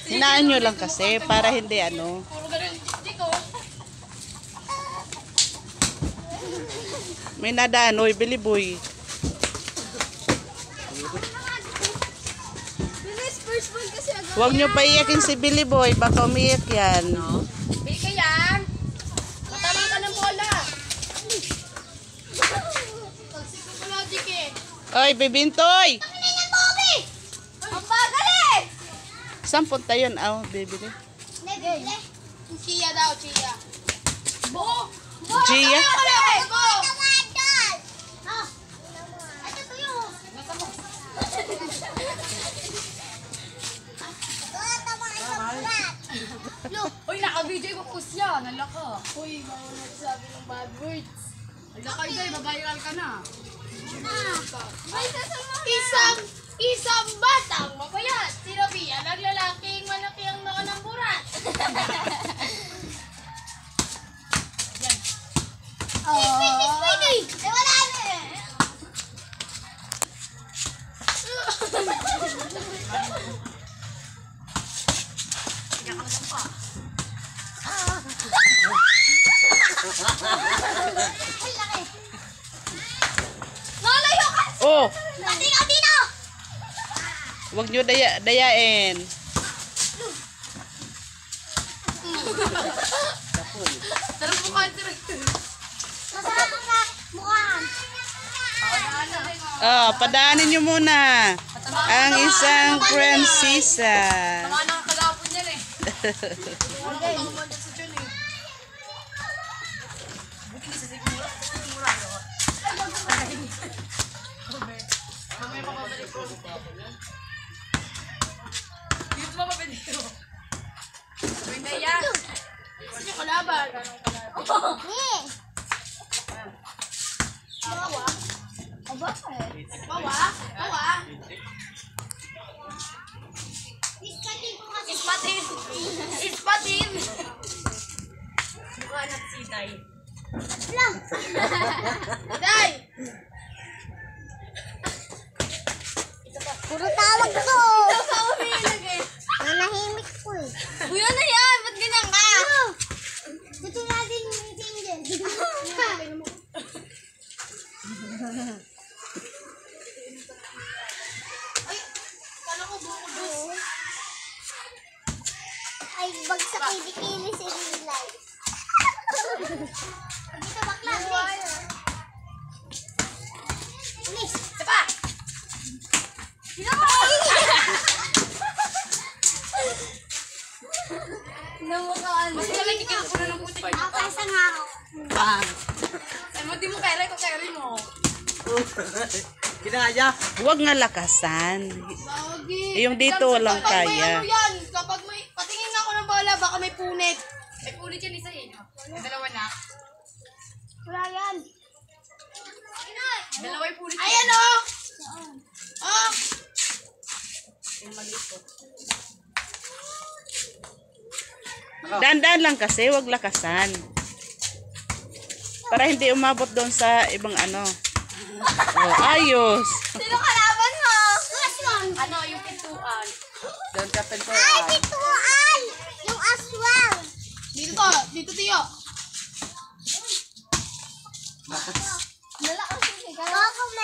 Hinaan nyo lang kasi para hindi ano. Puro ganun. Dito. May nadaan, oy, Biliboy. Bilis, first one kasi agad. Huwag nyo paiyakin si Biliboy, baka umiyak yan. Bili ka yan. Matama ka ng bola. Pag-psychologic eh. Oy, Bibintoy! Ang bagal eh! Saan punta yun? Oh, bibili. Chia daw, chia. Bo! Gia? Bo! Uy, naka-video ko po siya. Nalaka. Uy, bawal nagsabi ng bad words. Nalaka, Iday. Babiral ka na. Isang batang mapayat. Sinabihan ng lalaking malaki ang nakanamburan. Speedy! Eh, wala na eh! Malayo ka! Oh, Dino! Dino! huwag nyo dayain. Tarang mukhaan, tarang. Masarap ang mukhaan. Oh, padaanin nyo muna. Ang isang prinsesa. Tama na ang kagapon yan eh. Wala ko tang banda sa dyan eh. Buti na sa sigmura. Sigmura. Mamaya pa babalik ko. Dito ba mabili ko? Sabi na yan. Gusto niyo kalaban. Eh! Bawa. Aba eh. Bawa. Bawa. Ispatin. Ispatin. Mukha na si Day. Lang! Day! Puro tawag ko! Ikaw sa umiilag eh. Nanahimik ko eh. Uy, ano yan? Ba't ganyan ka? Gusto natin yung meeting din. Ay, kala ko buko. Ay, bagsak kilikili si Nilay. Dito bakla. Bilis. Isa pa! Namukaan. Mas malaki ka po na ng puti. Ako kasa nga ako. Ay, mo di mo kere ko kere mo. Kinaya. Huwag nga lakasan. Bawagi. Yung dito walang Kapag may kaya. ano yan, kapag may, patingin nga ako ng bola, baka may punit. May punit yan isa eh. May dalawa na. Wala yan. Dalawa yung punit. Ayan o! Oh! Dandan lang kasi, huwag lakasan. Para hindi umabot doon sa ibang ano. Oh, ayos. Sino kalaban mo? Aswang. Ano, yung pintuan. Doon ka Ay, pintuan. bituan! Yung aswang. Dito to, dito tiyo. Nalakas yung